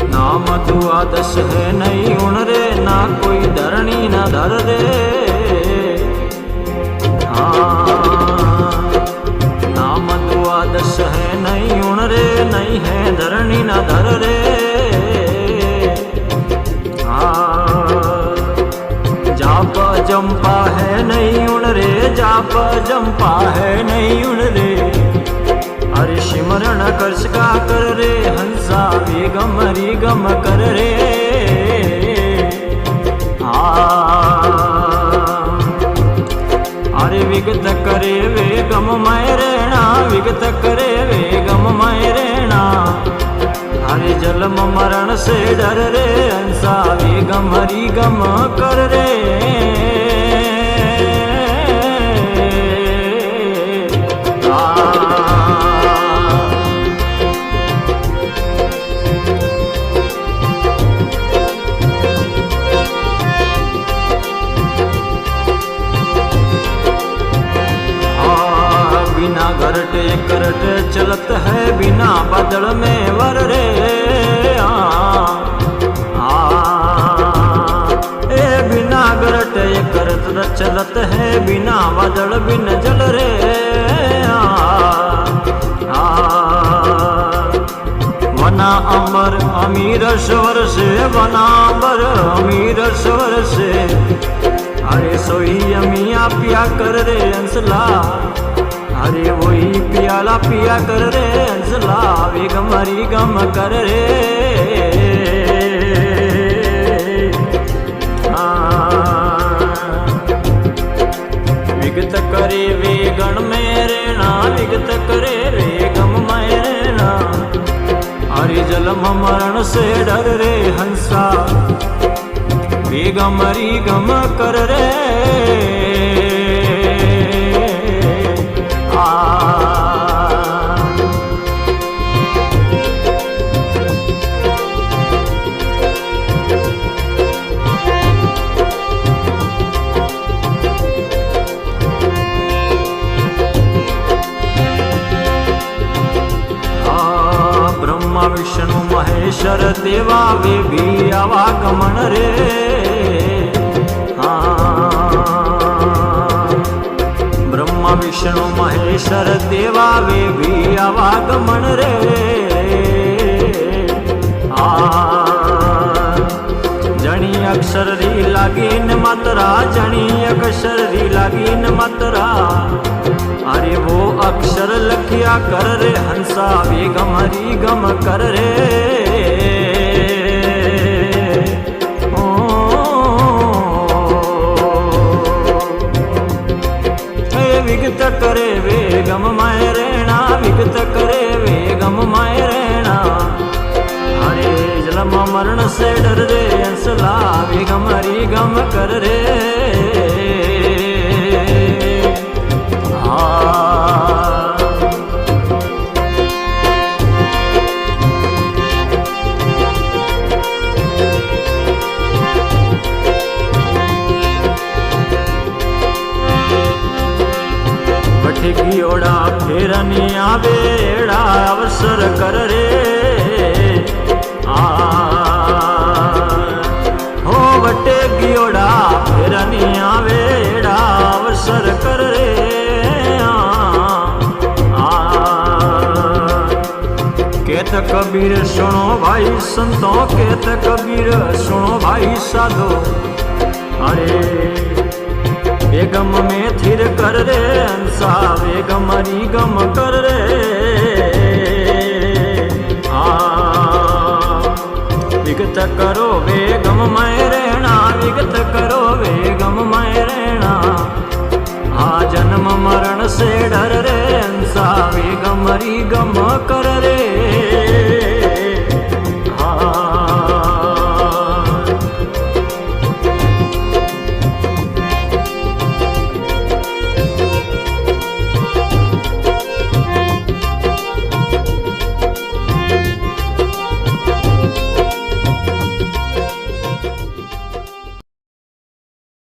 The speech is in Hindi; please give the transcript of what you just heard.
नाम द्वादश है नहीं उण रे, ना कोई धरणी ना धर रे। नाम द्वादश है नहीं उण रे, नहीं है धरणी ना धर रे। जाप जंपा है नहीं उण रे, जाप जंपा है नहीं उण रे। हरि सिमरण कर्ष का कर रे, हंसा वेगम हरि गम कर रे। हरि विगत करे वेगम मय रेणा, विगत करे वेगम मय रेणा। हरि जन्म मरण से डर रे, हंसा वेगम हरि गम कर रे। बिना घरट करट चलत है, बिना बदल में वर रे। बिना घरट करट चलत है, बिना बदल बिन जल रे। वना अमर अमीर स्वर से, वना अमर अमीर स्वर से। अरे सोई अमिया पिया कर रे हंसला, अरे वही पियाला पिया कर रे हंसला, वेगम हरि गम कर रे। विगत करे वेगण में रेणा, विगत करे वेगम में रेणा। हरि जलम मरण से डर रे, हंसा वेगम हरि गम कर रे। विष्णु महेश्वर देवा वे भी आवागमन रे। ब्रह्मा विष्णु महेश्वर देवा वे भी आवागमन रे। जणी अक्षर री लागिन मात्रा, जणी अक्षर री लागिन मात्रा। अरे वो अक्षर लखिया कर रे, हंसा वेगम हरि गम कर रे। विगत करे वेगम मय रेणा, विगत करे वेगम मय रेणा। अरे जलम मरण से डर रे, हंसला वेगम हरि गम कर रे। घियोड़ा फेरनी आवेड़ा अवसर कर रे। हो बटे घियोड़ा फेरनी आवेड़ा अवसर कर रे। कहत कबीर सुनो भाई संतो, कहत कबीर सुनो भाई साधो। अरे वेगम में थिर कर रे, हंसा वेगम हरि गम कर रे। विगत करो वेगम मय रेणा, विगत करो वेगम मय रेणा। जन्म मरण से डर रे, हंसा वेगम हरि गम कर